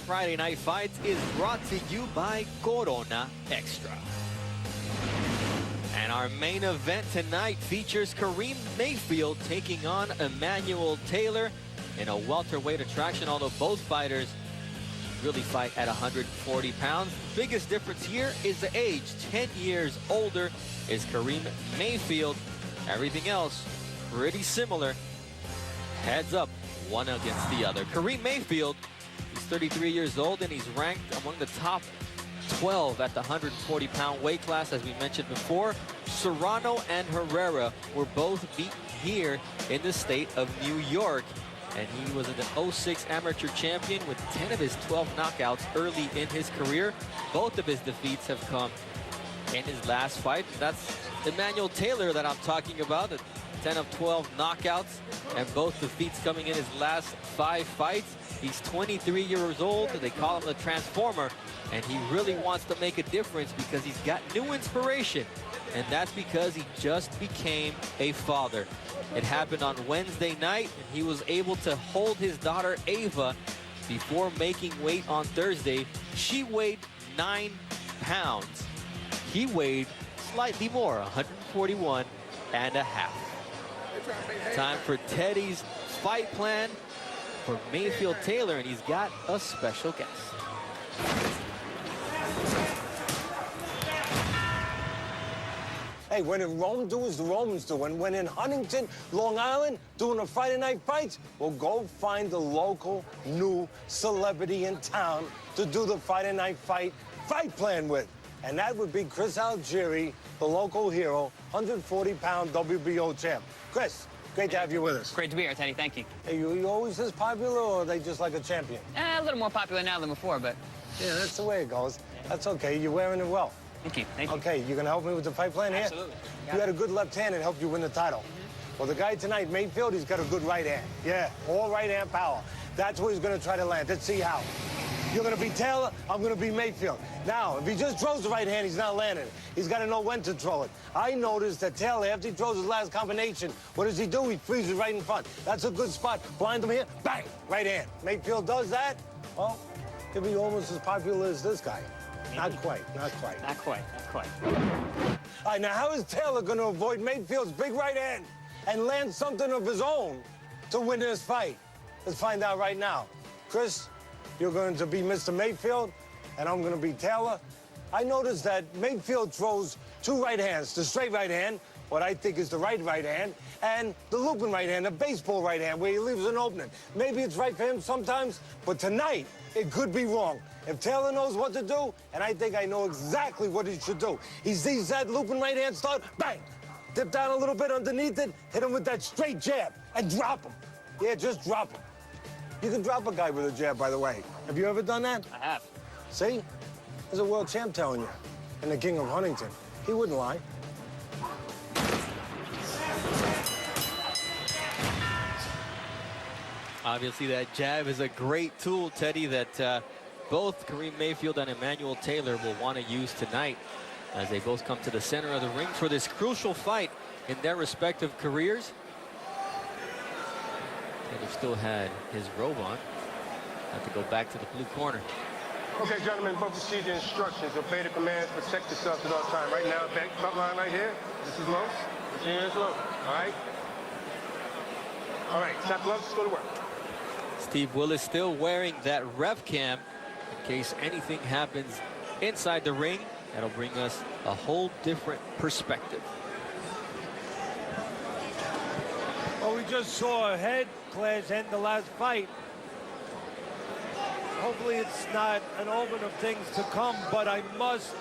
Friday Night Fights is brought to you by Corona Extra. And our main event tonight features Karim Mayfield taking on Emmanuel Taylor in a welterweight attraction, although both fighters really fight at 140 pounds. The biggest difference here is the age. 10 years older is Karim Mayfield. Everything else pretty similar. Heads up, one against the other. Karim Mayfield, he's 33 years old and he's ranked among the top 12 at the 140-pound weight class, as we mentioned before. Serrano and Herrera were both beaten here in the state of New York. And he was an 06 amateur champion with 10 of his 12 knockouts early in his career. Both of his defeats have come in his last fight. That's Emmanuel Taylor that I'm talking about. 10 of 12 knockouts and both defeats coming in his last 5 fights. He's 23 years old. They call him the Transformer. And he really wants to make a difference because he's got new inspiration. And that's because he just became a father. It happened on Wednesday night, and he was able to hold his daughter Ava before making weight on Thursday. She weighed 9 pounds. He weighed slightly more, 141 and a half. Time for Teddy's fight plan for Mayfield Taylor, and he's got a special guest. Hey, when in Rome, do as the Romans do. And when in Huntington, Long Island, doing a Friday night fights, well, go find the local new celebrity in town to do the Friday night fight plan with. And that would be Chris Algieri, the local hero, 140-pound WBO champ. Chris, great to have you with us. Great to be here, Teddy. Thank you. Hey, you always this popular, or are they just like a champion? A little more popular now than before, but... Yeah, that's the way it goes. That's okay. You're wearing it well. Thank you. Thank you. Okay, you gonna help me with the fight plan here? Absolutely. You had a good left hand and helped you win the title. Well, the guy tonight, Mayfield, he's got a good right hand. Yeah, all right hand power. That's where he's gonna try to land. Let's see how. You're gonna be Taylor, I'm gonna be Mayfield. Now, if he just throws the right hand, he's not landing it. He's gotta know when to throw it. I noticed that Taylor, after he throws his last combination, what does he do? He freezes right in front. That's a good spot. Blind him here, bang, right hand. Mayfield does that, well, he'll be almost as popular as this guy. Not quite, not quite. Not quite, not quite. All right, now how is Taylor going to avoid Mayfield's big right hand and land something of his own to win this fight? Let's find out right now. Chris, you're going to be Mr. Mayfield, and I'm going to be Taylor. I noticed that Mayfield throws 2 right hands, the straight right hand, what I think is the right hand, and the looping right hand, the baseball right hand, where he leaves an opening. Maybe it's right for him sometimes, but tonight, it could be wrong. If Taylor knows what to do, and I think I know exactly what he should do. He sees that looping right hand start, bang! Dip down a little bit underneath it, hit him with that straight jab, and drop him. Yeah, just drop him. You can drop a guy with a jab, by the way. Have you ever done that? I have. See? There's a world champ telling you. And the king of Huntington. He wouldn't lie. Obviously, that jab is a great tool, Teddy, that both Karim Mayfield and Emmanuel Taylor will want to use tonight as they both come to the center of the ring for this crucial fight in their respective careers. Taylor still had his robe on. Have to go back to the blue corner. Okay, gentlemen, both receive the instructions. Obey the commands. Protect yourselves at all times. Right now, back front line right here. This is low. This hands low. All right? All right, snap gloves. Let's go to work. Steve Willis still wearing that ref cam in case anything happens inside the ring. That'll bring us a whole different perspective. Well, we just saw a head clash end the last fight. Hopefully it's not an omen of things to come, but I must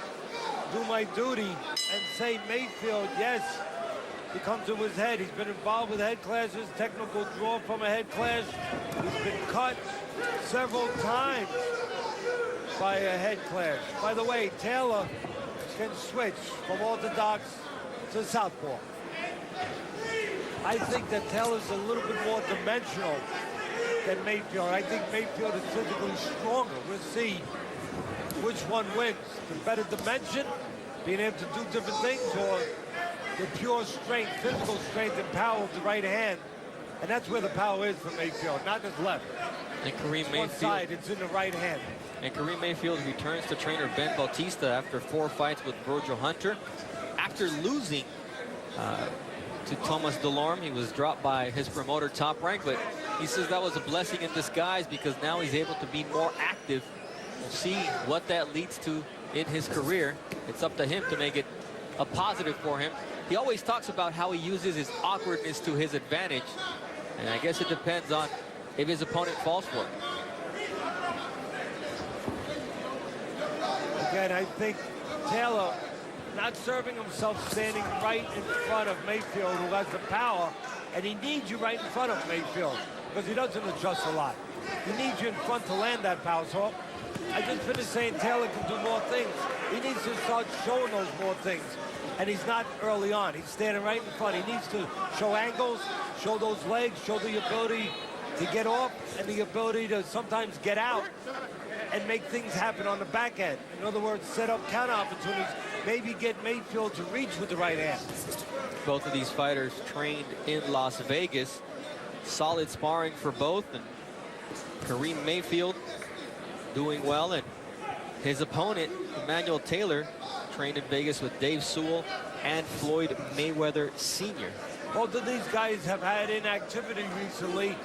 do my duty and say Mayfield, yes, he comes to his head. He's been involved with head clashes, technical draw from a head clash. He's been cut several times by a head clash. By the way, Taylor can switch from orthodox to southpaw. I think that Taylor's a little bit more dimensional than Mayfield. I think Mayfield is physically stronger. We'll see which one wins. The better dimension, being able to do different things, or the pure strength, physical strength and power of the right hand. And that's where the power is for Mayfield, not his left. And Karim One Mayfield. side, it's in the right hand. And Karim Mayfield returns to trainer Ben Bautista after 4 fights with Virgil Hunter. After losing to Thomas Delorme, he was dropped by his promoter Top Rank, but he says that was a blessing in disguise because now he's able to be more active. We'll see what that leads to in his career. It's up to him to make it a positive for him. He always talks about how he uses his awkwardness to his advantage, and I guess it depends on if his opponent falls for it. Again, I think Taylor not serving himself, standing right in front of Mayfield, who has the power, and he needs you right in front of Mayfield because he doesn't adjust a lot. He needs you in front to land that power. So I just finished saying Taylor can do more things. He needs to start showing those more things, and he's not early on. He's standing right in front. He needs to show angles, show those legs, show the ability to get off and the ability to sometimes get out and make things happen on the back end. In other words, set up counter opportunities, maybe get Mayfield to reach with the right hand. Both of these fighters trained in Las Vegas. Solid sparring for both, and Karim Mayfield doing well, and his opponent, Emmanuel Taylor, trained in Vegas with Dave Sewell and Floyd Mayweather Sr. Both of these guys have had inactivity recently,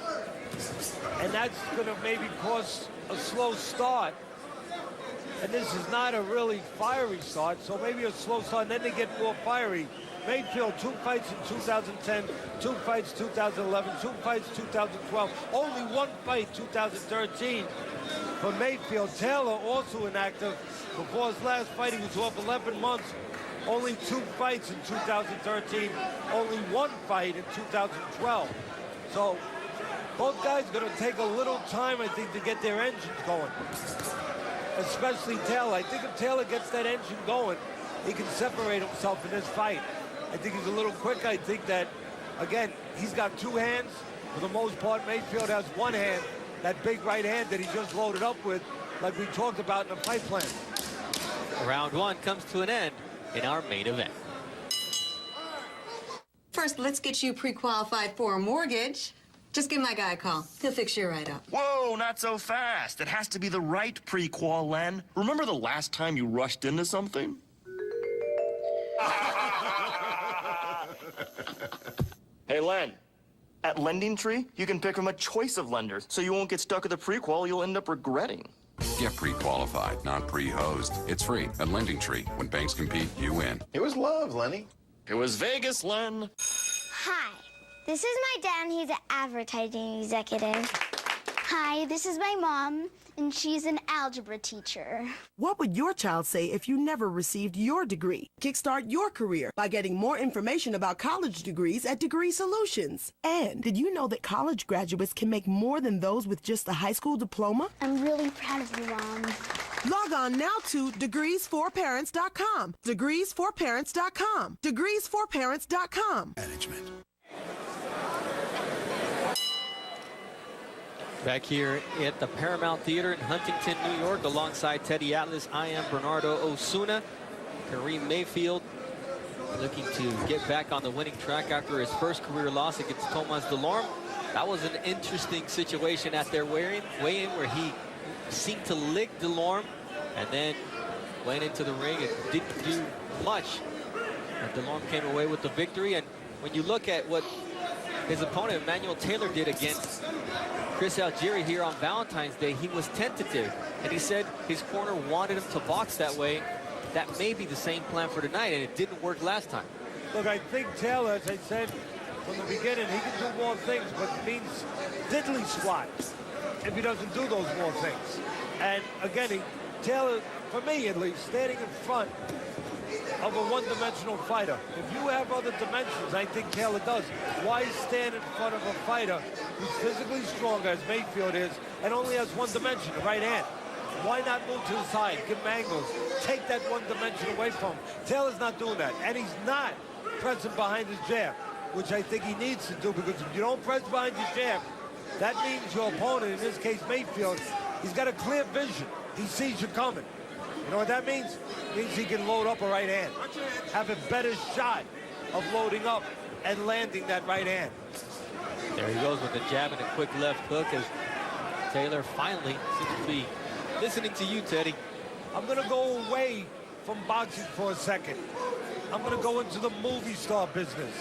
and that's going to maybe cause a slow start. And this is not a really fiery start, so maybe a slow start, and then they get more fiery. Mayfield, 2 fights in 2010, 2 fights 2011, 2 fights 2012, only 1 fight 2013 for Mayfield. Taylor also inactive. Before his last fight, he was off 11 months. Only 2 fights in 2013, only 1 fight in 2012. So both guys are going to take a little time, I think, to get their engines going. Especially Taylor. I think if Taylor gets that engine going, he can separate himself in this fight. I think he's a little quick. I think that, again, he's got 2 hands. For the most part, Mayfield has 1 hand, that big right hand that he just loaded up with, like we talked about in the fight plan. Round 1 comes to an end in our main event. First, let's get you pre-qualified for a mortgage. Just give my guy a call. He'll fix you right up. Whoa, not so fast. It has to be the right pre-qual, Len. Remember the last time you rushed into something? Hey, Len. At Lending Tree, you can pick from a choice of lenders, so you won't get stuck with a pre-qual you'll end up regretting. Get pre-qualified, not pre-hosed. It's free at Lending Tree. When banks compete, you win. It was love, Lenny. It was Vegas, Len. Hi, this is my dad, and he's an advertising executive. Hi, this is my mom, and she's an algebra teacher. What would your child say if you never received your degree? Kickstart your career by getting more information about college degrees at Degree Solutions. And did you know that college graduates can make more than those with just a high school diploma? I'm really proud of you, Mom. Log on now to degreesforparents.com. Degreesforparents.com. Degreesforparents.com. Management. Back here at the Paramount Theater in Huntington, New York, alongside Teddy Atlas, I am Bernardo Osuna. Karim Mayfield looking to get back on the winning track after his first career loss against Thomas Delorme. That was an interesting situation at their weigh-in where he seemed to lick Delorme and then went into the ring and didn't do much. And Delorme came away with the victory. And when you look at what his opponent, Emmanuel Taylor, did against Chris Algieri here on Valentine's Day, he was tentative, and he said his corner wanted him to box that way. That may be the same plan for tonight, and it didn't work last time. Look, I think Taylor, as I said from the beginning, he can do more things, but it means diddly squat if he doesn't do those more things. And again, Taylor, for me at least, standing in front of a one-dimensional fighter. If you have other dimensions, I think Taylor does. Why stand in front of a fighter who's physically stronger, as Mayfield is, and only has one dimension, the right hand? Why not move to the side, give him angles, take that one dimension away from him? Taylor's not doing that, and he's not pressing behind his jab, which I think he needs to do, because if you don't press behind your jab, that means your opponent, in this case Mayfield, he's got a clear vision. He sees you coming. You know what that means? It means he can load up a right hand, have a better shot of loading up and landing that right hand. There he goes with the jab and a quick left hook as Taylor finally seems to be listening to you, Teddy. I'm going to go away from boxing for a second. I'm going to go into the movie star business.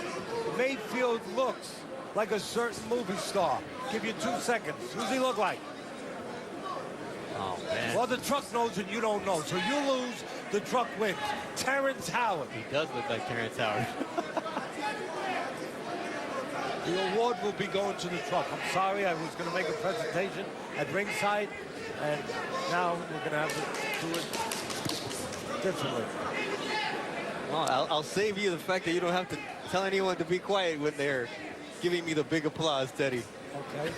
Mayfield looks like a certain movie star. Give you 2 seconds. Who's he look like? Oh, man. Well, the truck knows and you don't know. So you lose, the truck wins. Terrence Howard. He does look like Terrence Howard. The award will be going to the truck. I'm sorry, I was going to make a presentation at ringside, and now we're going to have to do it differently. Well, I'll save you the fact that you don't have to tell anyone to be quiet when they're giving me the big applause, Teddy. Okay,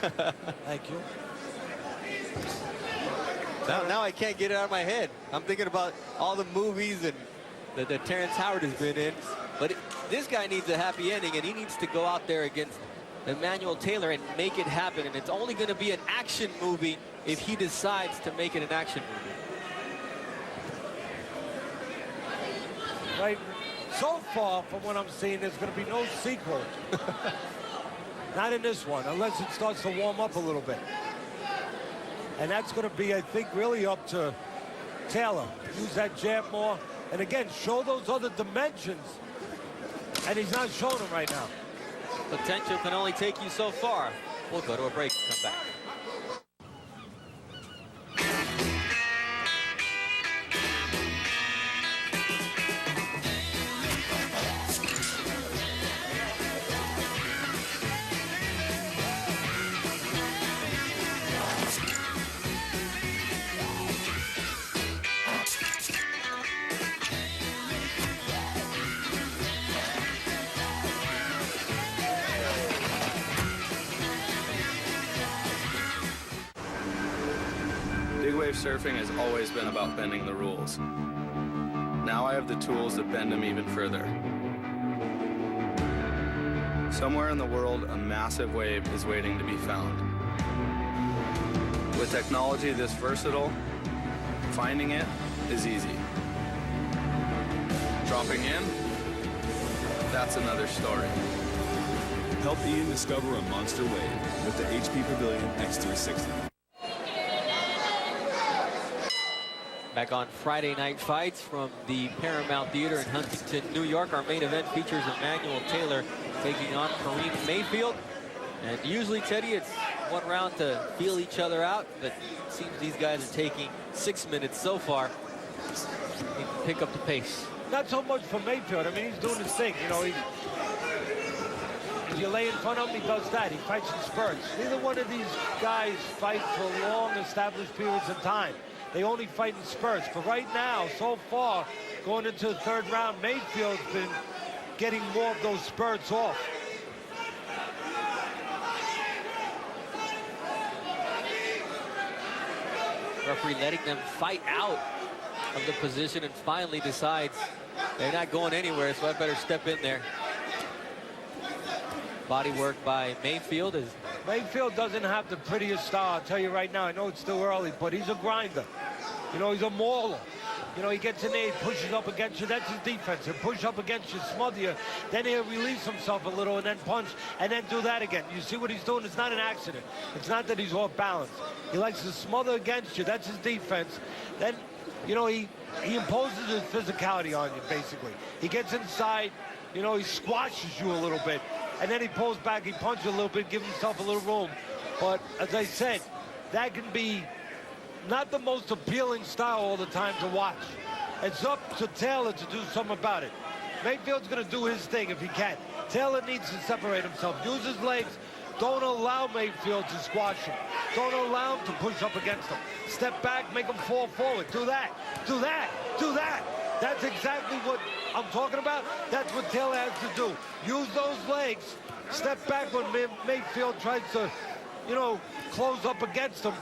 thank you. Now I can't get it out of my head. I'm thinking about all the movies and that Terrence Howard has been in. But this guy needs a happy ending, and he needs to go out there against Emmanuel Taylor and make it happen. And it's only going to be an action movie if he decides to make it an action movie. Right. So far, from what I'm seeing, there's going to be no sequel. Not in this one, unless it starts to warm up a little bit. And that's going to be, I think, really up to Taylor. Use that jab more. And again, show those other dimensions. And he's not showing them right now. Potential can only take you so far. We'll go to a break and come back. Big wave surfing has always been about bending the rules. Now I have the tools to bend them even further. Somewhere in the world, a massive wave is waiting to be found. With technology this versatile, finding it is easy. Dropping in, that's another story. Help Ian discover a monster wave with the HP Pavilion X360. Back on Friday Night Fights from the Paramount Theater in Huntington, New York. Our main event features Emmanuel Taylor taking on Karim Mayfield. And usually, Teddy, it's one round to feel each other out, but it seems these guys are taking 6 minutes so far. They can pick up the pace. Not so much for Mayfield. I mean, he's doing his thing. You know, if you lay in front of him, he does that. He fights in spurts. Neither one of these guys fight for long established periods of time. They only fight in spurts. But right now, so far, going into the third round, Mayfield's been getting more of those spurts off. Referee letting them fight out of the position and finally decides they're not going anywhere, so I better step in there. Body work by Mayfield. Mayfield doesn't have the prettiest style, I'll tell you right now. I know it's still early, but he's a grinder. You know, he's a mauler. You know, he gets in there, he pushes up against you. That's his defense. He'll push up against you, smother you. Then he'll release himself a little and then punch and then do that again. You see what he's doing? It's not an accident. It's not that he's off balance. He likes to smother against you. That's his defense. Then, you know, he imposes his physicality on you, basically. He gets inside, you know, he squashes you a little bit. And then he pulls back, he punches a little bit, gives himself a little room. But as I said, that can be not the most appealing style all the time to watch. It's up to Taylor to do something about it. Mayfield's going to do his thing if he can. Taylor needs to separate himself. Use his legs. Don't allow Mayfield to squash him. Don't allow him to push up against him. Step back, make him fall forward. Do that. Do that. Do that. That's exactly what I'm talking about. That's what Taylor has to do. Use those legs. Step back when Mayfield tries to, you know, close up against him.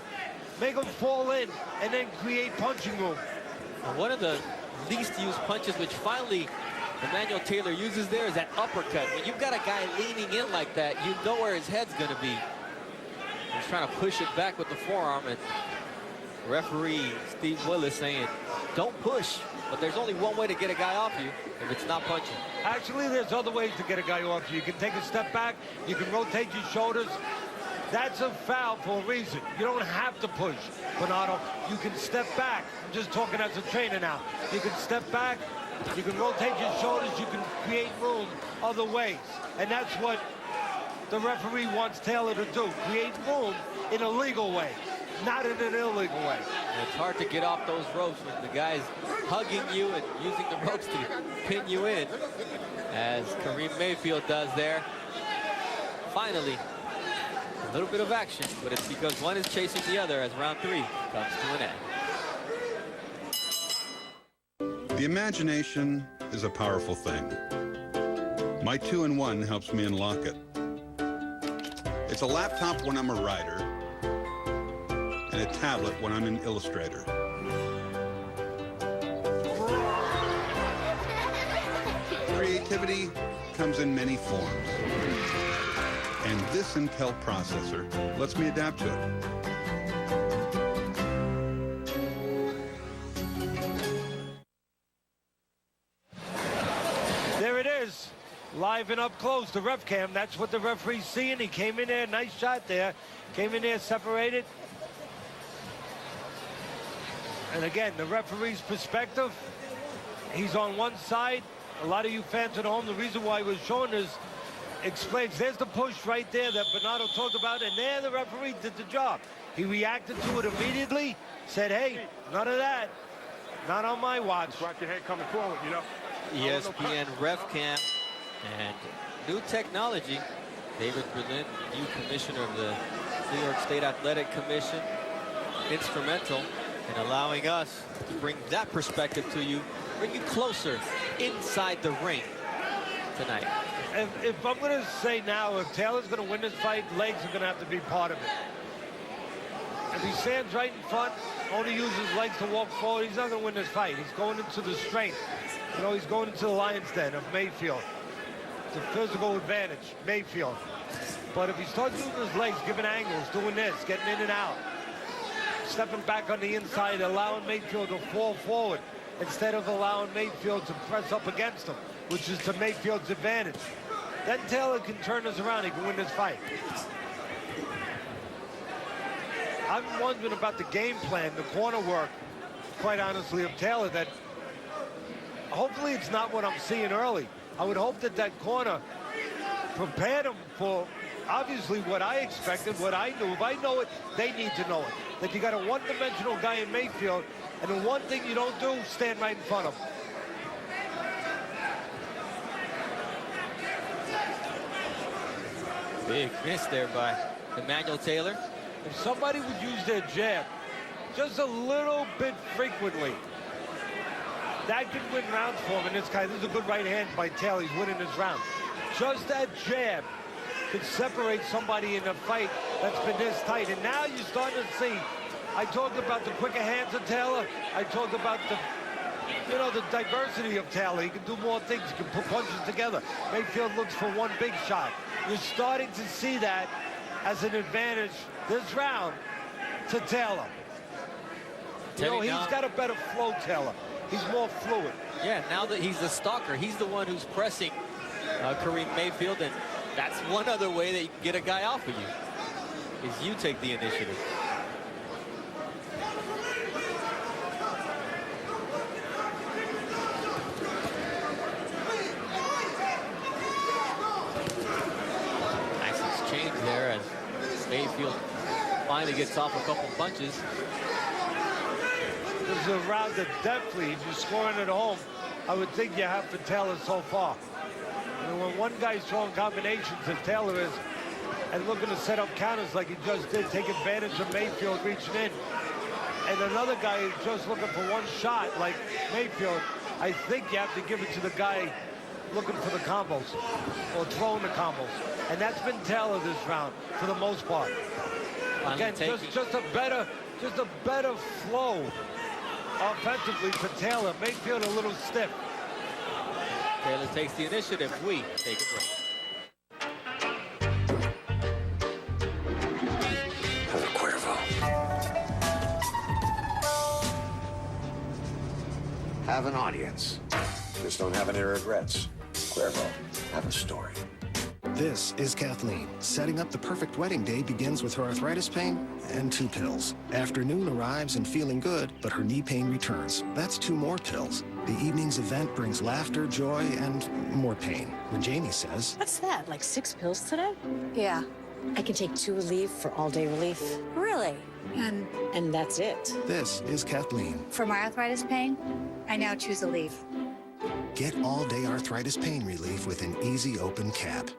Make him fall in and then create punching room. One of the least used punches, which finally Emmanuel Taylor uses there, is that uppercut. When you've got a guy leaning in like that, you know where his head's going to be. He's trying to push it back with the forearm, and referee Steve Willis saying, don't push. But there's only one way to get a guy off you if it's not punching. Actually, there's other ways to get a guy off you. You can take a step back. You can rotate your shoulders. That's a foul for a reason. You don't have to push, Bernardo. You can step back. I'm just talking as a trainer now. You can step back, you can rotate your shoulders, you can create room other ways. And that's what the referee wants Taylor to do. Create room in a legal way, not in an illegal way. It's hard to get off those ropes when the guy's hugging you and using the ropes to pin you in, as Karim Mayfield does there. Finally, a little bit of action, but it's because one is chasing the other as round 3 comes to an end. The imagination is a powerful thing. My 2-in-1 helps me unlock it. It's a laptop when I'm a writer, and a tablet when I'm an illustrator. Creativity comes in many forms, and this Intel processor lets me adapt to it. There it is, live and up close, the ref cam. That's what the referee's seeing. He came in there, nice shot there. Came in there, separated. And again, the referee's perspective, he's on one side. A lot of you fans at home, the reason why we're showing this explains, there's the push right there that Bernardo talked about, and there the referee did the job. He reacted to it immediately, said, hey, none of that, not on my watch. Just watch your head coming forward, you know. ESPN ref cam and new technology. David Berlin, new commissioner of the New York State Athletic Commission, instrumental in allowing us to bring that perspective to you, bring you closer inside the ring tonight. If I'm going to say now, if Taylor's going to win this fight, legs are going to have to be part of it. If he stands right in front, only uses legs to walk forward, he's not going to win this fight. He's going into the strength. You know, he's going into the lion's den of Mayfield. It's a physical advantage, Mayfield. But if he starts using his legs, giving angles, doing this, getting in and out, stepping back on the inside, allowing Mayfield to fall forward instead of allowing Mayfield to press up against him, which is to Mayfield's advantage, then Taylor can turn this around. He can win this fight. I'm wondering about the game plan, the corner work, quite honestly, of Taylor, that hopefully it's not what I'm seeing early. I would hope that that corner prepared him for obviously what I expected, what I knew. If I know it, they need to know it. That you got a one-dimensional guy in Mayfield, and the one thing you don't do, stand right in front of him. Big miss there by Emmanuel Taylor. If somebody would use their jab just a little bit frequently, that could win rounds for him. And this is a good right hand by Taylor. He's winning this round. Just that jab could separate somebody in a fight that's been this tight. And now you're starting to see, I talked about the quicker hands of Taylor. I talked about the diversity of Taylor. He can do more things. He can put punches together. Mayfield looks for one big shot. You're starting to see that as an advantage this round to Taylor. You know, he's got a better flow, Taylor. He's more fluid. Yeah, now that he's the stalker, he's the one who's pressing Karim Mayfield, and that's one other way that you can get a guy off of you, is you take the initiative. Nice exchange there as Mayfield finally gets off a couple punches. This is a round that definitely, if you're scoring at home, I would think you have for Taylor so far. And when one guy's throwing combinations, if Taylor is, and looking to set up counters like he just did, take advantage of Mayfield reaching in, and another guy is just looking for one shot like Mayfield, I think you have to give it to the guy looking for the combos or throwing the combos. And that's been Taylor this round for the most part. Again, just a better flow offensively for Taylor. Mayfield a little stiff. Taylor takes the initiative. We take a break. Have an audience. Just don't have any regrets. Cuervo, have a story. This is Kathleen. Setting up the perfect wedding day begins with her arthritis pain and 2 pills. Afternoon arrives and feeling good, but her knee pain returns. That's 2 more pills. The evening's event brings laughter, joy, and more pain. When Jamie says, "What's that, like 6 pills today?" Yeah. I can take 2 Relief for all-day relief. Really? And that's it. this is Kathleen. For my arthritis pain, I now choose Aleve. Get all-day arthritis pain relief with an easy open cap.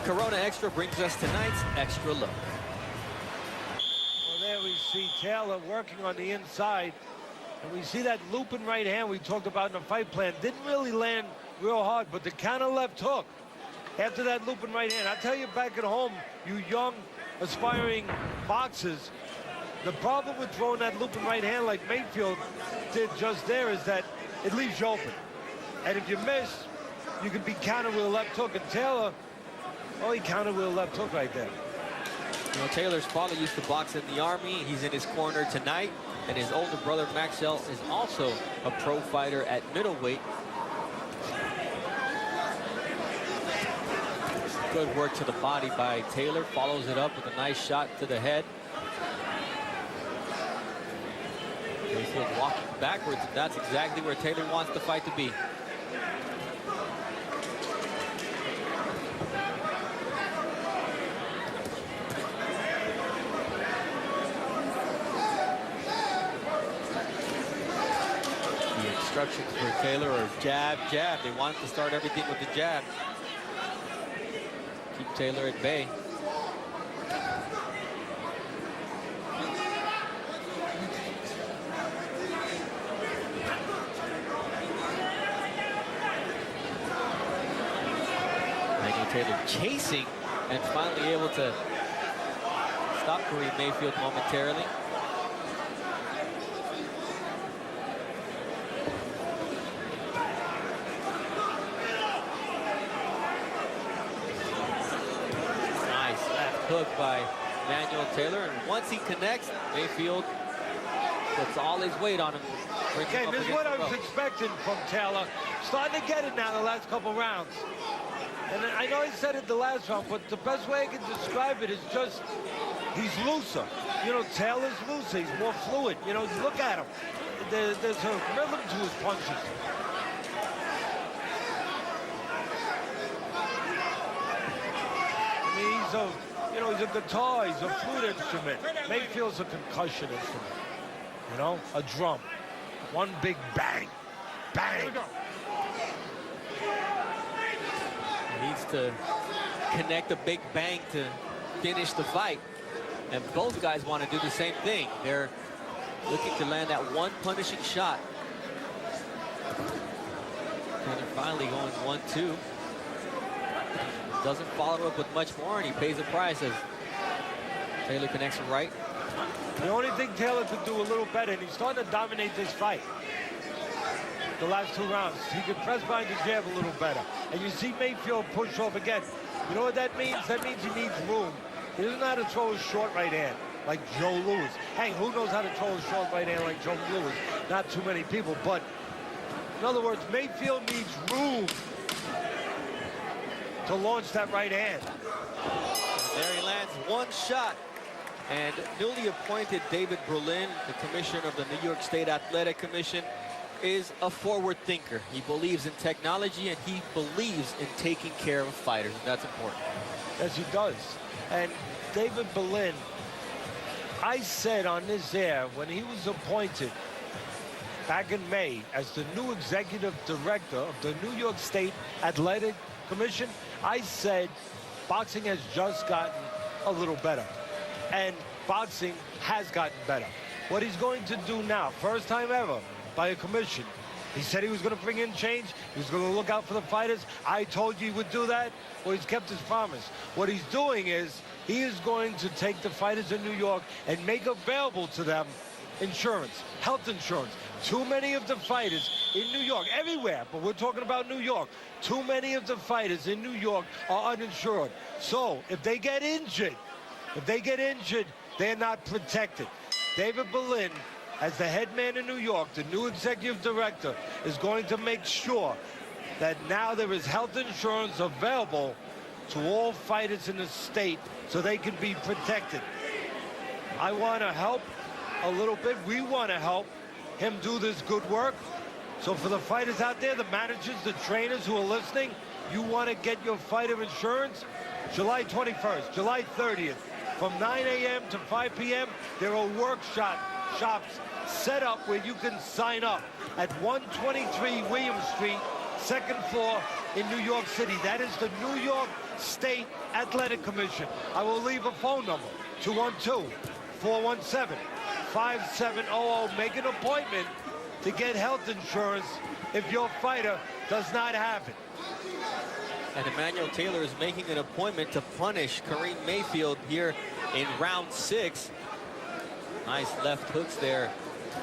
Corona Extra brings us tonight's Extra Look. Well, there we see Taylor working on the inside. And we see that looping right hand we talked about in the fight plan. Didn't really land real hard, but the counter left hook after that looping right hand. I tell you, back at home, you young, aspiring boxers, the problem with throwing that looping right hand like Mayfield did just there is that it leaves you open. And if you miss, you can be countered with a left hook. And Taylor, oh, he countered with a left hook right there. You know, Taylor's father used to box in the Army. He's in his corner tonight. And his older brother, Maxwell, is also a pro fighter at middleweight. Good work to the body by Taylor. Follows it up with a nice shot to the head. Mayfield walking backwards, and that's exactly where Taylor wants the fight to be. The instructions for Taylor are jab, jab. They want to start everything with the jab. Keep Taylor at bay. Emmanuel Taylor chasing and finally able to stop Karim Mayfield momentarily. Hook by Emmanuel Taylor, and once he connects, Mayfield puts all his weight on him. Okay, this is what I was expecting from Taylor. Starting to get it now the last couple rounds. And I know I said it the last round, but the best way I can describe it is just he's looser. You know, Taylor's looser. He's more fluid. You know, look at him. There's a rhythm to his punches. I mean, he's a guitar, he's a flute instrument. Mayfield's a concussion instrument. You know, a drum. One big bang. Bang. He needs to connect a big bang to finish the fight. And both guys want to do the same thing. They're looking to land that one punishing shot. And they're finally going 1-2. Doesn't follow up with much more, and he pays the price as Taylor connects him right. The only thing Taylor could do a little better, and he's starting to dominate this fight. The last 2 rounds, he could press behind the jab a little better. And you see Mayfield push off again. You know what that means? That means he needs room. He doesn't know how to throw a short right hand like Joe Louis. Hey, who knows how to throw a short right hand like Joe Louis? Not too many people, but in other words, Mayfield needs room to launch that right hand. There he lands one shot. And newly appointed David Berlin, the commissioner of the New York State Athletic Commission, is a forward thinker. He believes in technology, and he believes in taking care of fighters, and that's important. Yes, he does. And David Berlin, I said on this air when he was appointed back in May as the new executive director of the New York State Athletic Commission, I said boxing has just gotten a little better. And boxing has gotten better. What he's going to do now, first time ever by a commission, he said he was going to bring in change. He was going to look out for the fighters. I told you he would do that. Well, he's kept his promise. What he's doing is he is going to take the fighters in New York and make available to them insurance, health insurance. Too many of the fighters in New York, everywhere, but we're talking about New York, too many of the fighters in New York are uninsured. So if they get injured, they're not protected. David Berlin, as the head man in New York, the new executive director, is going to make sure that now there is health insurance available to all fighters in the state so they can be protected. I want to help a little bit. We want to help him do this good work. So for the fighters out there, the managers, the trainers who are listening, you want to get your fighter insurance? July 21st, July 30th, from 9 a.m. to 5 p.m., there are shops set up where you can sign up at 123 William Street, second floor in New York City. That is the New York State Athletic Commission. I will leave a phone number, 212-417-5700. Make an appointment to get health insurance if your fighter does not have it. And Emmanuel Taylor is making an appointment to punish Karim Mayfield here in round 6. Nice left hooks there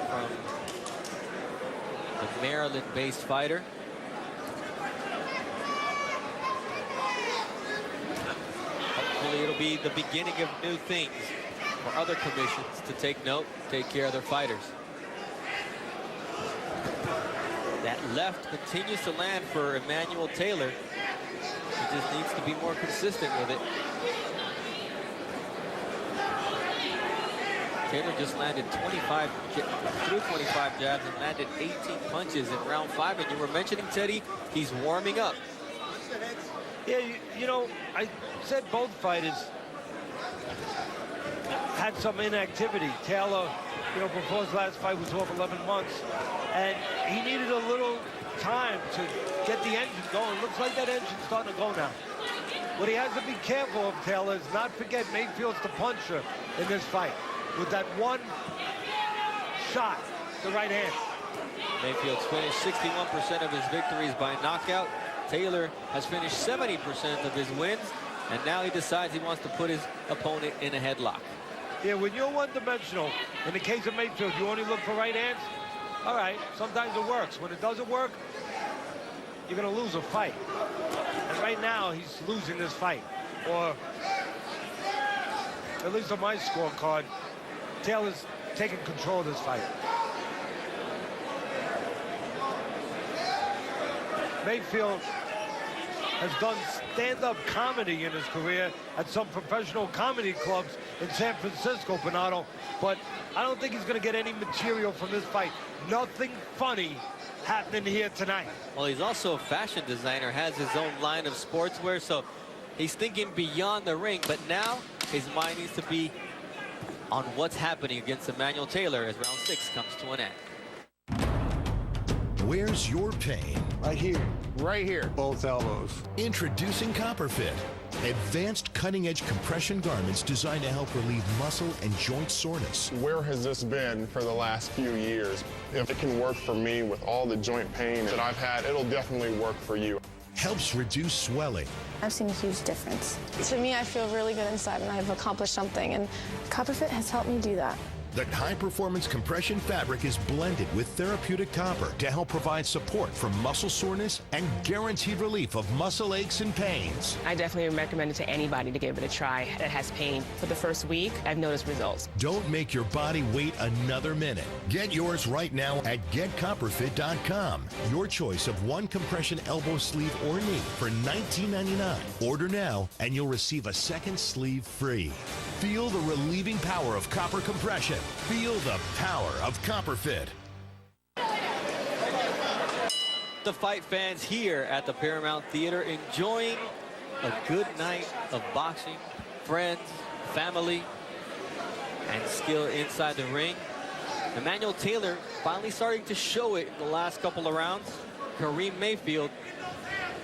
from the Maryland-based fighter. Hopefully it'll be the beginning of new things for other commissions to take note, take care of their fighters. That left continues to land for Emmanuel Taylor. He just needs to be more consistent with it. Taylor just landed 25 jabs and landed 18 punches in round 5. And you were mentioning, Teddy, he's warming up. Yeah, you know, I said both fighters had some inactivity. Taylor, you know, before his last fight was off 11 months. And he needed a little time to get the engine going. Looks like that engine's starting to go now. What he has to be careful of, Taylor, is not forget Mayfield's the puncher in this fight. With that one shot, the right hand. Mayfield's finished 61% of his victories by knockout. Taylor has finished 70% of his wins. And now he decides he wants to put his opponent in a headlock. Yeah, when you're one-dimensional, in the case of Mayfield, you only look for right hands. All right, sometimes it works. When it doesn't work, you're going to lose a fight. And right now, he's losing this fight. Or, at least on my scorecard, Taylor's taking control of this fight. Mayfield has done stand-up comedy in his career at some professional comedy clubs in San Francisco, Bernardo, but I don't think he's going to get any material from this fight. Nothing funny happening here tonight. Well, he's also a fashion designer, has his own line of sportswear, so he's thinking beyond the ring, but now his mind needs to be on what's happening against Emmanuel Taylor as round 6 comes to an end. Where's your pain? Right here. Right here. Both elbows. Introducing CopperFit. Advanced cutting-edge compression garments designed to help relieve muscle and joint soreness. Where has this been for the last few years? If it can work for me with all the joint pain that I've had, it'll definitely work for you. Helps reduce swelling. I've seen a huge difference. To me, I feel really good inside and I've accomplished something, and CopperFit has helped me do that. The high-performance compression fabric is blended with therapeutic copper to help provide support for muscle soreness and guaranteed relief of muscle aches and pains. I definitely recommend it to anybody to give it a try that has pain. For the first week, I've noticed results. Don't make your body wait another minute. Get yours right now at getcopperfit.com. Your choice of one compression elbow sleeve or knee for $19.99. Order now and you'll receive a second sleeve free. Feel the relieving power of copper compression. Feel the power of CopperFit. The fight fans here at the Paramount Theater enjoying a good night of boxing, friends, family, and skill inside the ring. Emmanuel Taylor finally starting to show it in the last couple of rounds. Karim Mayfield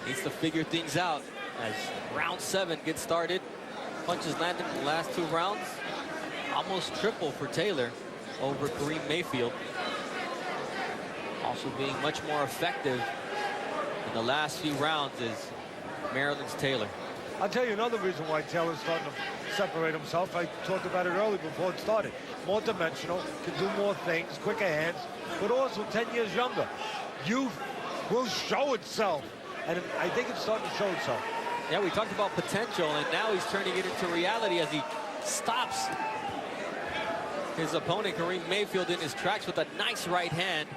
needs to figure things out as round 7 gets started. Punches landed in the last 2 rounds. Almost triple for Taylor over Karim Mayfield. Also being much more effective in the last few rounds is Maryland's Taylor. I'll tell you another reason why Taylor's starting to separate himself. I talked about it early before it started. More dimensional, can do more things, quicker hands, but also 10 years younger. Youth will show itself, and I think it's starting to show itself. Yeah, we talked about potential, and now he's turning it into reality as he stops his opponent, Karim Mayfield, in his tracks with a nice right hand.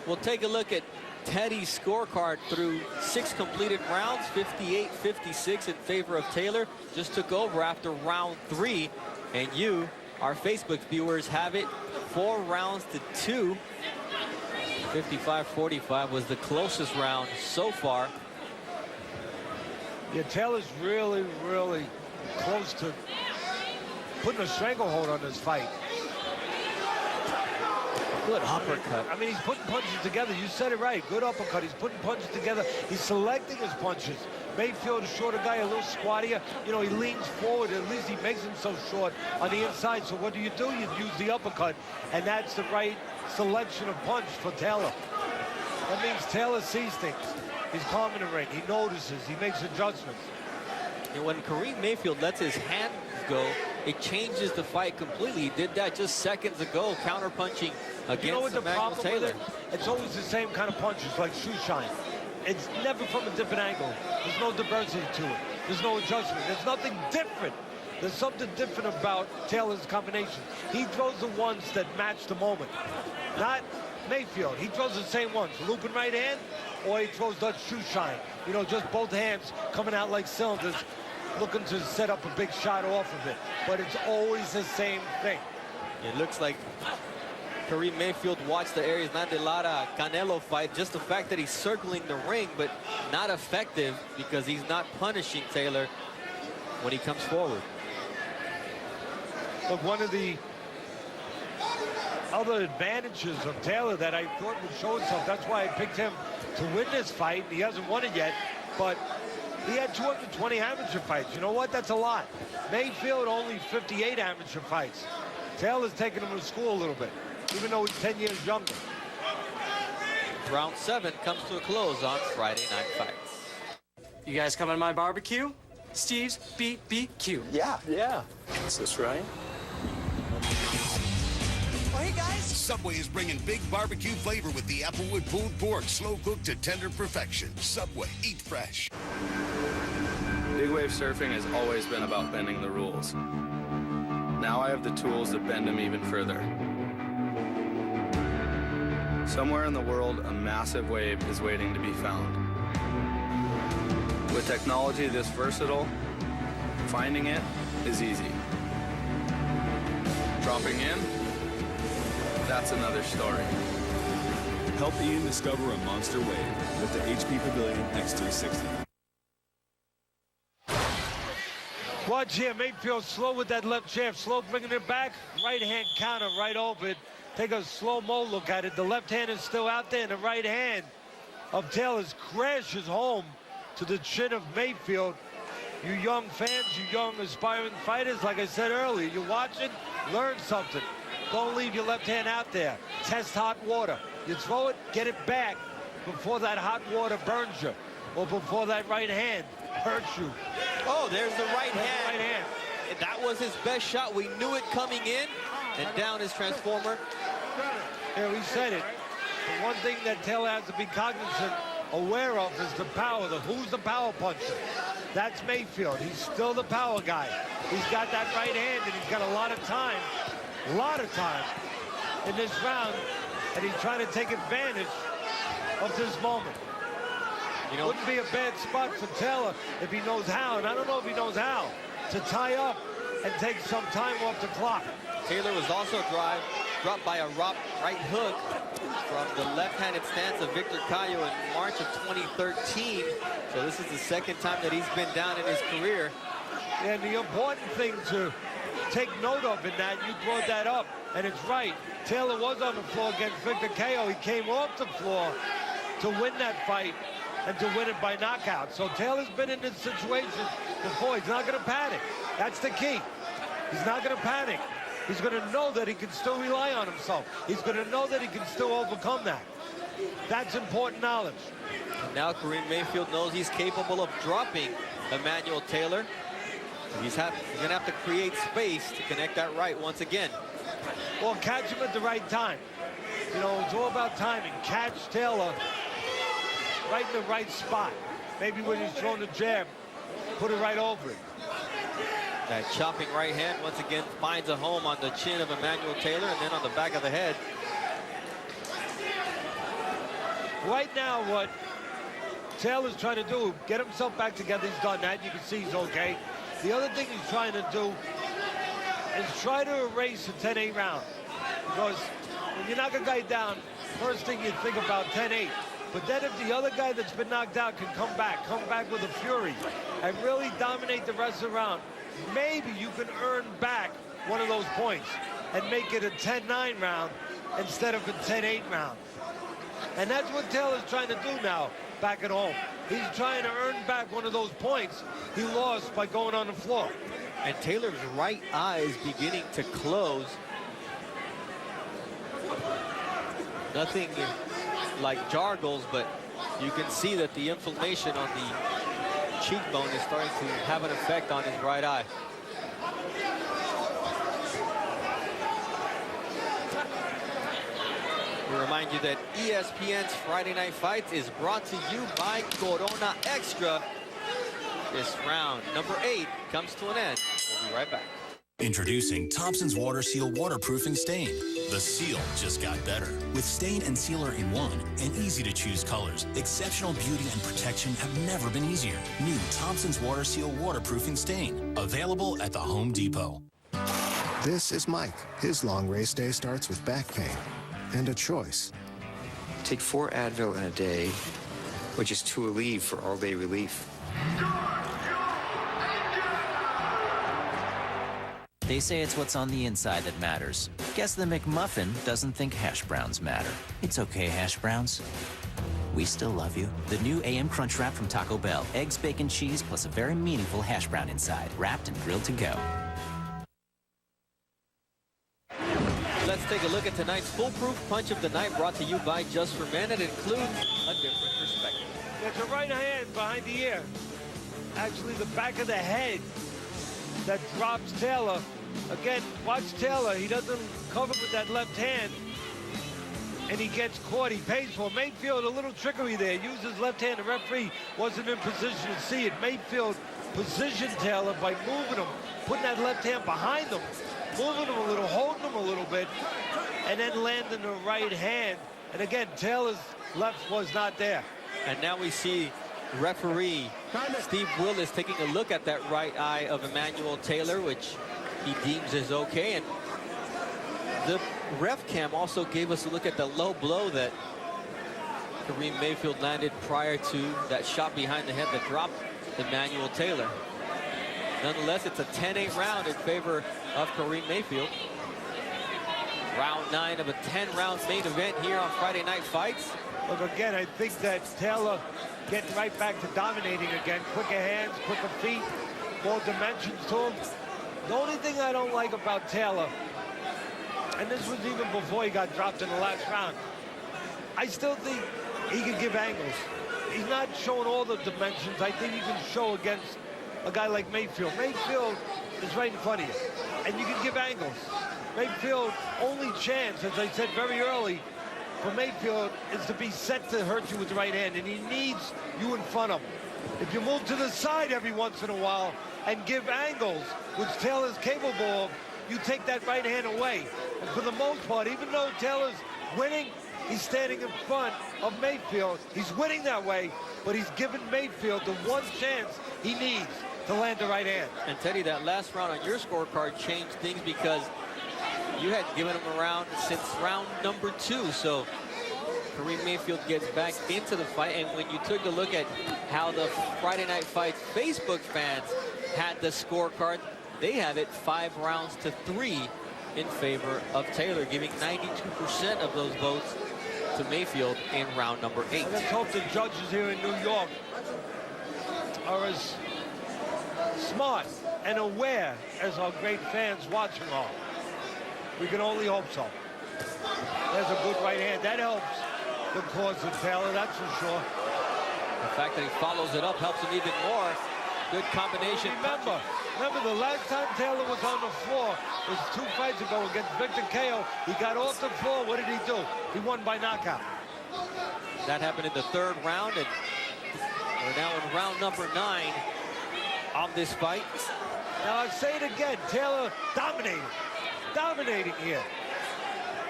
We'll take a look at Teddy's scorecard through 6 completed rounds, 58-56 in favor of Taylor. Just took over after round 3. And you, our Facebook viewers, have it 4 rounds to 2. 55-45 was the closest round so far. Yeah, Taylor's really, really close to putting a stranglehold on this fight. Good uppercut. I mean, he's putting punches together. You said it right. Good uppercut. He's putting punches together. He's selecting his punches. Mayfield, a shorter guy, a little squattier. You know, he leans forward. At least he makes him so short on the inside. So what do? You use the uppercut, and that's the right selection of punch for Taylor. That means Taylor sees things. He's calm in the ring. He notices. He makes adjustments. And when Karim Mayfield lets his hands go, it changes the fight completely. He did that just seconds ago, counterpunching against You know what the Emmanuel problem Taylor. with it? It's always the same kind of punches, like shoe shine. It's never from a different angle. There's no diversity to it. There's no adjustment. There's nothing different. There's something different about Taylor's combination. He throws the ones that match the moment. Not Mayfield. He throws the same ones. Looping right hand, or he throws that shoe shine. You know, just both hands coming out like cylinders, looking to set up a big shot off of it. But it's always the same thing. It looks like Karim Mayfield watched the Aries Nandelada Canelo fight. Just the fact that he's circling the ring, but not effective because he's not punishing Taylor when he comes forward. Look, one of the other advantages of Taylor that I thought would show himself, that's why I picked him to win this fight. He hasn't won it yet, but he had 220 amateur fights. You know what? That's a lot. Mayfield only 58 amateur fights. Taylor's taking him to school a little bit, even though he's 10 years younger. Round 7 comes to a close on Friday Night Fights. You guys coming to my barbecue? Steve's BBQ. Yeah. Is this right? Oh, hey, guys. Subway is bringing big barbecue flavor with the Applewood pulled pork, slow cooked to tender perfection. Subway, eat fresh. Big wave surfing has always been about bending the rules. Now I have the tools to bend them even further. Somewhere in the world, a massive wave is waiting to be found. With technology this versatile, finding it is easy. Dropping in, that's another story. Help Ian discover a monster wave with the HP Pavilion X360. Watch here, Mayfield slow with that left jab, slow bringing it back, right hand counter right over it. Take a slow-mo look at it. The left hand is still out there, and the right hand of Taylor's crashes home to the chin of Mayfield. You young fans, you young aspiring fighters, like I said earlier, you're watching, learn something. Don't leave your left hand out there. Test hot water. You throw it, get it back before that hot water burns you, or before that right hand hurts you. Oh, there's the right hand. That was his best shot. We knew it coming in, and down his transformer. Yeah, we said it. The one thing that Taylor has to be cognizant, aware of, is the power. Who's the power puncher? That's Mayfield. He's still the power guy. He's got that right hand, and he's got a lot of time in this round, and he's trying to take advantage of this moment. You know, wouldn't be a bad spot for Taylor if he knows how, and I don't know if he knows how, to tie up and take some time off the clock. Taylor was also dropped by a right hook from the left-handed stance of Victor Cayo in March of 2013. So this is the second time that he's been down in his career. And the important thing to take note of in that, you brought that up, and it's right. Taylor was on the floor against Victor Cayo. He came off the floor to win that fight and to win it by knockout. So Taylor's been in this situation before. He's not going to panic. That's the key. He's not going to panic. He's going to know that he can still rely on himself. He's going to know that he can still overcome that. That's important knowledge. And now Karim Mayfield knows he's capable of dropping Emmanuel Taylor. He's going to have to create space to connect that right once again. Well, catch him at the right time. You know, it's all about timing. Catch Taylor right in the right spot. Maybe when he's throwing the jab, put it right over it. That chopping right hand once again finds a home on the chin of Emmanuel Taylor and then on the back of the head. Right now, what Taylor's trying to do, get himself back together. He's done that. You can see he's okay. The other thing he's trying to do is try to erase the 10-8 round. Because when you knock a guy down, first thing you think about 10-8. But then if the other guy that's been knocked out can come back with a fury, and really dominate the rest of the round, maybe you can earn back one of those points and make it a 10-9 round instead of a 10-8 round. And that's what Taylor's trying to do now back at home. He's trying to earn back one of those points he lost by going on the floor. And Taylor's right eye is beginning to close. Nothing like jargles, but you can see that the inflammation on the cheekbone is starting to have an effect on his right eye. We remind you that ESPN's Friday Night Fights is brought to you by Corona Extra. This round, number 8, comes to an end. We'll be right back. Introducing Thompson's Water Seal Waterproofing Stain. The seal just got better. With stain and sealer in one and easy-to-choose colors, exceptional beauty and protection have never been easier. New Thompson's Water Seal Waterproofing Stain. Available at the Home Depot. This is Mike. His long race day starts with back pain and a choice. Take 4 Advil in a day, or just 2 Aleve for all-day relief. They say it's what's on the inside that matters. Guess the McMuffin doesn't think hash browns matter. It's okay, hash browns. We still love you. The new AM Crunch Wrap from Taco Bell. Eggs, bacon, cheese, plus a very meaningful hash brown inside. Wrapped and grilled to go. Let's take a look at tonight's foolproof punch of the night, brought to you by Just for Men. It includes a different perspective. It's a right hand behind the ear. Actually, the back of the head that drops Taylor. Again, watch Taylor. He doesn't cover with that left hand, and he gets caught. He pays for it. Mayfield, a little trickery there. Used his left hand. The referee wasn't in position to see it. Mayfield positioned Taylor by moving him, putting that left hand behind him, moving him a little, holding him a little bit, and then landing the right hand. And again, Taylor's left was not there. And now we see referee Steve Willis taking a look at that right eye of Emmanuel Taylor, which he deems is okay. And the ref cam also gave us a look at the low blow that Karim Mayfield landed prior to that shot behind the head that dropped Emmanuel Taylor. Nonetheless, it's a 10-8 round in favor of Karim Mayfield. Round 9 of a 10-round main event here on Friday Night Fights. Look, again, I think that Taylor getting right back to dominating again. Quicker hands, quicker feet, more dimensions to him. The only thing I don't like about Taylor, and this was even before he got dropped in the last round, I still think he can give angles. He's not showing all the dimensions I think he can show against a guy like Mayfield. Mayfield is right in front of you, and you can give angles. Mayfield's only chance, as I said very early, for Mayfield is to be set to hurt you with the right hand, and he needs you in front of him. If you move to the side every once in a while and give angles, which Taylor's capable of, you take that right hand away. And for the most part, even though Taylor's winning, he's standing in front of Mayfield. He's winning that way, but he's given Mayfield the one chance he needs to land the right hand. And Teddy, that last round on your scorecard changed things because you had given him a round since round number 2. So Karim Mayfield gets back into the fight. And when you took a look at how the Friday Night Fights Facebook fans had the scorecard, they have it 5 rounds to 3 in favor of Taylor, giving 92% of those votes to Mayfield in round number 8. Let's hope the judges here in New York are as smart and aware as our great fans watching are. We can only hope so. There's a good right hand. That helps the cause of Taylor, that's for sure. The fact that he follows it up helps him even more. Good combination. Remember the last time Taylor was on the floor was 2 fights ago against Victor Kao. He got off the floor. What did he do? He won by knockout. That happened in the 3rd round, and we're now in round number 9 on this fight. Now I'll say it again, Taylor dominating here.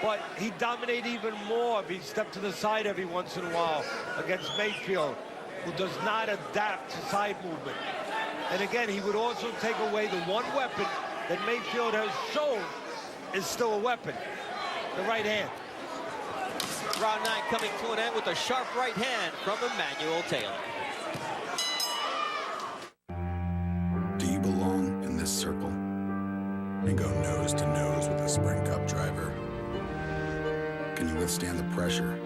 but he dominated even more if he stepped to the side every once in a while against Mayfield, who does not adapt to side movement. And again, he would also take away the one weapon that Mayfield has shown is still a weapon, the right hand. Round 9 coming to an end with a sharp right hand from Emmanuel Taylor. Do you belong in this circle and go nose to nose with a Sprint Cup driver? Can you withstand the pressure?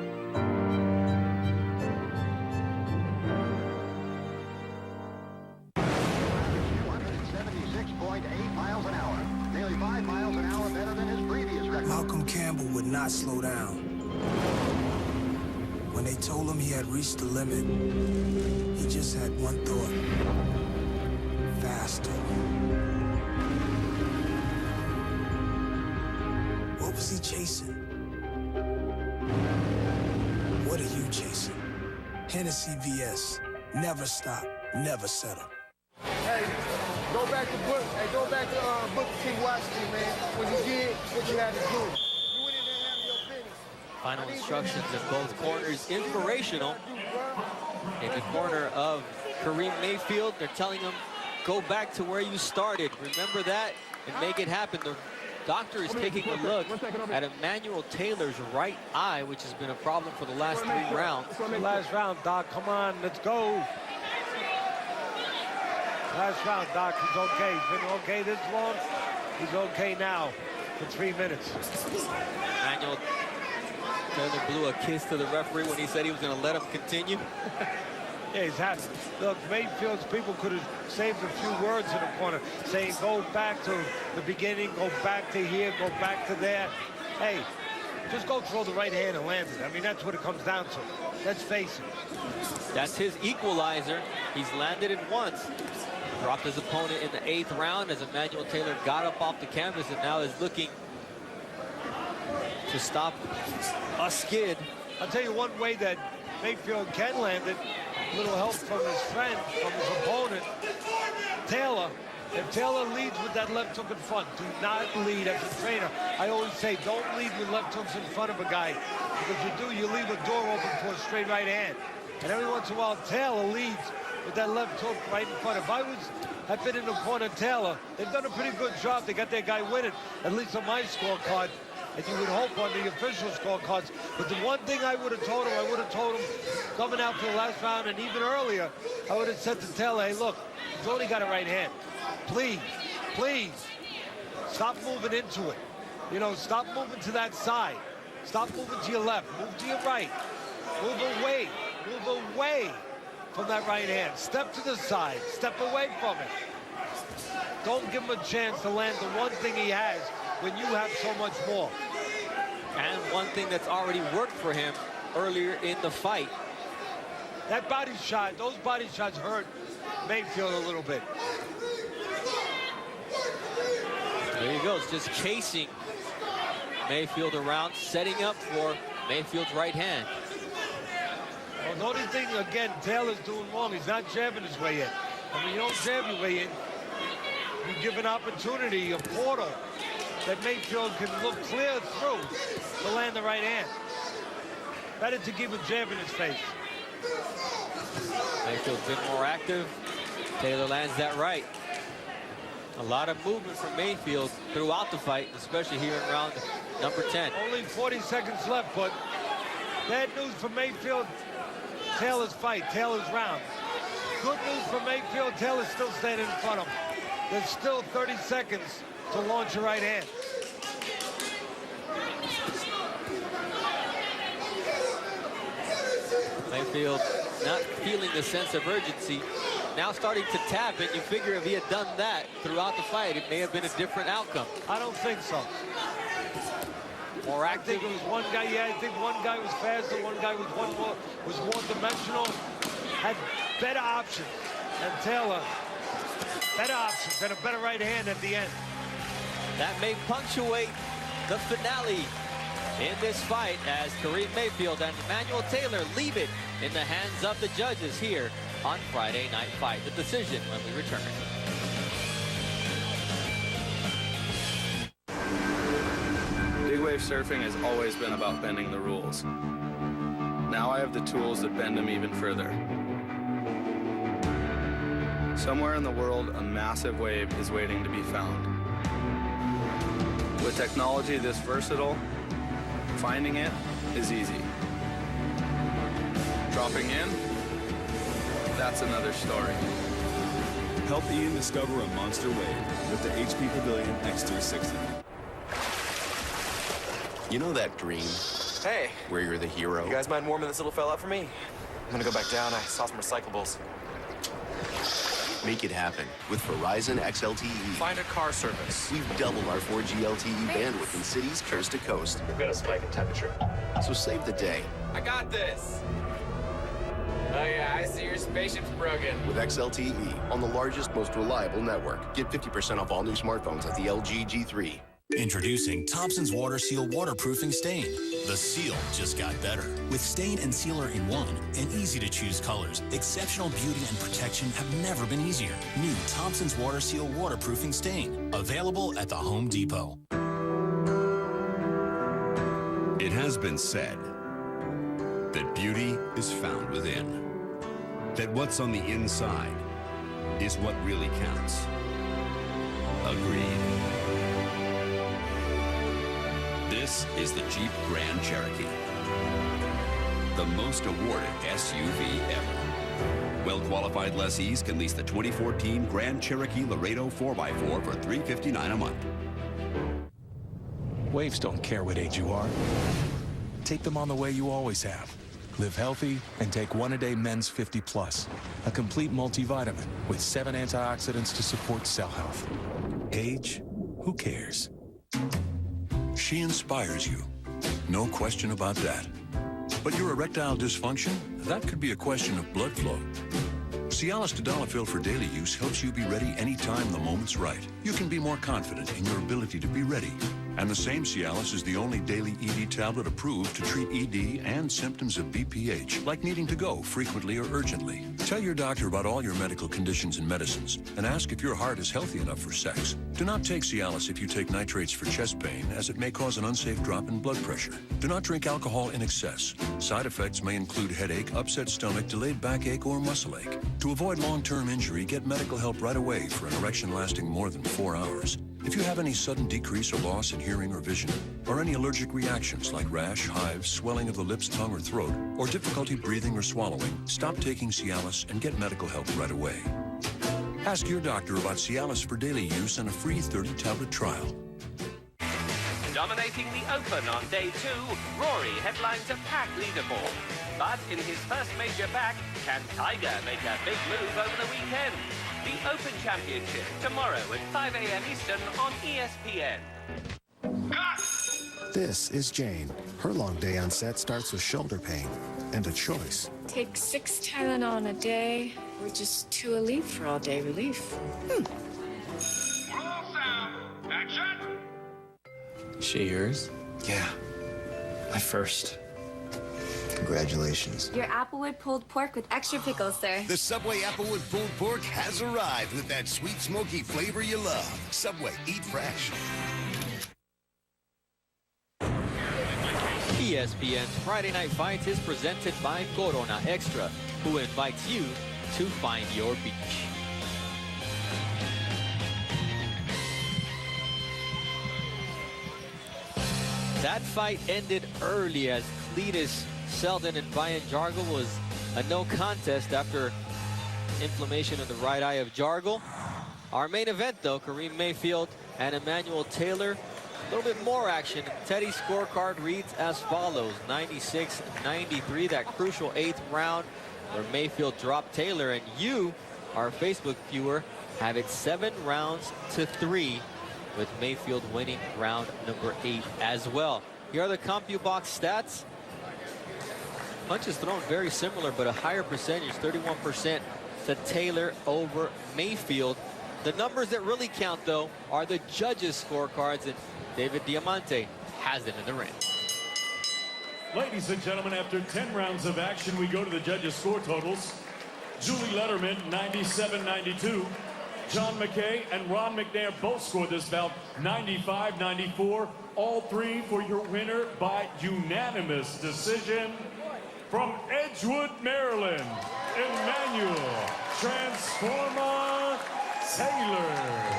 Malcolm Campbell would not slow down. When they told him he had reached the limit, he just had one thought: faster. What was he chasing? What are you chasing? Hennessy VS. Never stop, never settle. Hey, go back to Book. Hey, go back to Booker T. Washington, man. When you did what you had to do. You went in there and handled your business. Final instructions of both corners, inspirational. In the corner of Karim Mayfield, they're telling him, go back to where you started. Remember that and make it happen. The doctor is taking a look at Emmanuel Taylor's right eye, which has been a problem for the last 3 rounds. Last round, Doc, come on, let's go. Last round, Doc, he's okay. He's been okay this long. He's okay now for 3 minutes. Emmanuel Taylor blew a kiss to the referee when he said he was going to let him continue. Yeah, he's happy. Look, Mayfield's people could have saved a few words in the corner, saying go back to the beginning, go back to here, go back to there. Hey, just go throw the right hand and land it. I mean, that's what it comes down to. Let's face it. That's his equalizer. He's landed it once. Dropped his opponent in the 8th round as Emmanuel Taylor got up off the canvas and now is looking to stop a skid. I'll tell you one way that Mayfield can land it. A little help from his friend, from his opponent, Taylor. If Taylor leads with that left hook in front, do not lead as a trainer. I always say, don't lead with left hooks in front of a guy. Because you do, you leave a door open for a straight right hand. And every once in a while, Taylor leads with that left hook right in front. If I had been in the corner of Taylor, they've done a pretty good job. They got their guy winning, at least on my scorecard. And you would hope on the official scorecards. But the one thing I would have told him, coming out for the last round and even earlier, I would have said to Taylor, hey, look, he's only got a right hand. Please, please, stop moving into it. You know, stop moving to that side. Stop moving to your left. Move to your right. Move away from that right hand. Step to the side. Step away from it. Don't give him a chance to land the one thing he has when you have so much more. And one thing that's already worked for him earlier in the fight. That body shot, those body shots hurt Mayfield a little bit. There he goes, just chasing Mayfield around, setting up for Mayfield's right hand. Well, the only thing, again, Taylor's doing wrong, he's not jabbing his way in. I mean, you don't jab your way in. You give an opportunity, a portal, that Mayfield can look clear through to land the right hand. Better to give a jab in his face. Mayfield's been more active. Taylor lands that right. A lot of movement from Mayfield throughout the fight, especially here in round number 10. Only 40 seconds left, but bad news for Mayfield. Taylor's fight, Taylor's round. Good news for Mayfield. Taylor's still standing in front of him. There's still 30 seconds to launch a right hand. Mayfield not feeling the sense of urgency. Now starting to tap, and you figure if he had done that throughout the fight, it may have been a different outcome. I don't think so. More active. I think it was one guy, yeah, I think one guy was faster, one guy was more dimensional, had better options. And Taylor, better options and a better right hand at the end. That may punctuate the finale in this fight as Karim Mayfield and Emmanuel Taylor leave it in the hands of the judges here on Friday Night Fight. The decision when we return. Big Wave wave surfing has always been about bending the rules. Now I have the tools that bend them even further. Somewhere in the world, a massive wave is waiting to be found. With technology this versatile, finding it is easy. Dropping in, that's another story. Help Ian discover a monster wave with the HP Pavilion X360. You know that dream? Hey. Where you're the hero? You guys mind warming this little fella up for me? I'm gonna go back down. I saw some recyclables. Make it happen with Verizon XLTE. Find a car service. We've doubled our 4G LTE bandwidth in cities coast to coast. We've got a spike in temperature. So save the day. I got this. Oh yeah, I see your spaceship's broken. With XLTE on the largest, most reliable network. Get 50% off all new smartphones at the LG G3. Introducing Thompson's Water Seal Waterproofing Stain. The seal just got better. With stain and sealer in one and easy-to-choose colors, exceptional beauty and protection have never been easier. New Thompson's Water Seal Waterproofing Stain. Available at the Home Depot. It has been said that beauty is found within. That what's on the inside is what really counts. Agreed. This is the Jeep Grand Cherokee, the most awarded SUV ever. Well-qualified lessees can lease the 2014 Grand Cherokee Laredo 4x4 for $359 a month. Waves don't care what age you are. Take them on the way you always have. Live healthy and take one-a-day Men's 50 Plus, a complete multivitamin with 7 antioxidants to support cell health. Age, who cares? She inspires you. No question about that. But your erectile dysfunction? That could be a question of blood flow. Cialis Tadalafil for daily use helps you be ready anytime the moment's right. You can be more confident in your ability to be ready. And the same Cialis is the only daily ED tablet approved to treat ED and symptoms of BPH, like needing to go frequently or urgently. Tell your doctor about all your medical conditions and medicines, and ask if your heart is healthy enough for sex. Do not take Cialis if you take nitrates for chest pain, as it may cause an unsafe drop in blood pressure. Do not drink alcohol in excess. Side effects may include headache, upset stomach, delayed backache, or muscle ache. To avoid long-term injury, get medical help right away for an erection lasting more than 4 hours. If you have any sudden decrease or loss in hearing or vision, or any allergic reactions like rash, hives, swelling of the lips, tongue, or throat, or difficulty breathing or swallowing, stop taking Cialis and get medical help right away. Ask your doctor about Cialis for daily use and a free 30-tablet trial. Dominating the Open on day 2, Rory headlines a pack leaderboard. But in his first major back, can Tiger make a big move over the weekend? The Open Championship tomorrow at 5 a.m. Eastern on ESPN. This is Jane. Her long day on set starts with shoulder pain and a choice. Take 6 Tylenol a day, or just 2 Aleve for all day relief. Action! She yours? Yeah. My first. Congratulations. Your Applewood pulled pork with extra pickles, sir. The Subway Applewood pulled pork has arrived with that sweet, smoky flavor you love. Subway, eat fresh. ESPN's Friday Night Fights is presented by Corona Extra, who invites you to find your beach. That fight ended early as Cletus Selden and Brian Jargle was a no contest after inflammation in the right eye of Jargle. Our main event, though, Karim Mayfield and Emmanuel Taylor. A little bit more action. Teddy's scorecard reads as follows: 96-93, that crucial 8th round where Mayfield dropped Taylor. And you, our Facebook viewer, have it 7-3, with Mayfield winning round number 8 as well. Here are the CompuBox stats. Punches thrown very similar, but a higher percentage, 31% to Taylor over Mayfield. The numbers that really count, though, are the judges' scorecards, and David Diamante has them in the ring. Ladies and gentlemen, after 10 rounds of action, we go to the judges' score totals. Julie Letterman, 97-92. John McKay and Ron McNair both scored this bout 95-94. all three for your winner by unanimous decision. From Edgewood, Maryland, Emmanuel Transformer Taylor.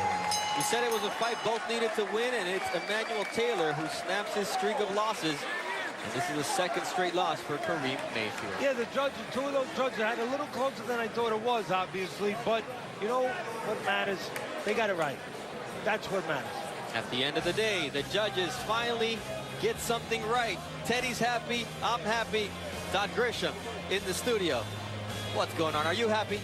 We said it was a fight both needed to win, and it's Emmanuel Taylor who snaps his streak of losses. And this is the second straight loss for Karim Mayfield. Yeah, the judges, two of those judges had a little closer than I thought it was, obviously. But you know what matters? They got it right. That's what matters. At the end of the day, the judges finally get something right. Teddy's happy. I'm happy. Todd Grisham in the studio. What's going on? Are you happy?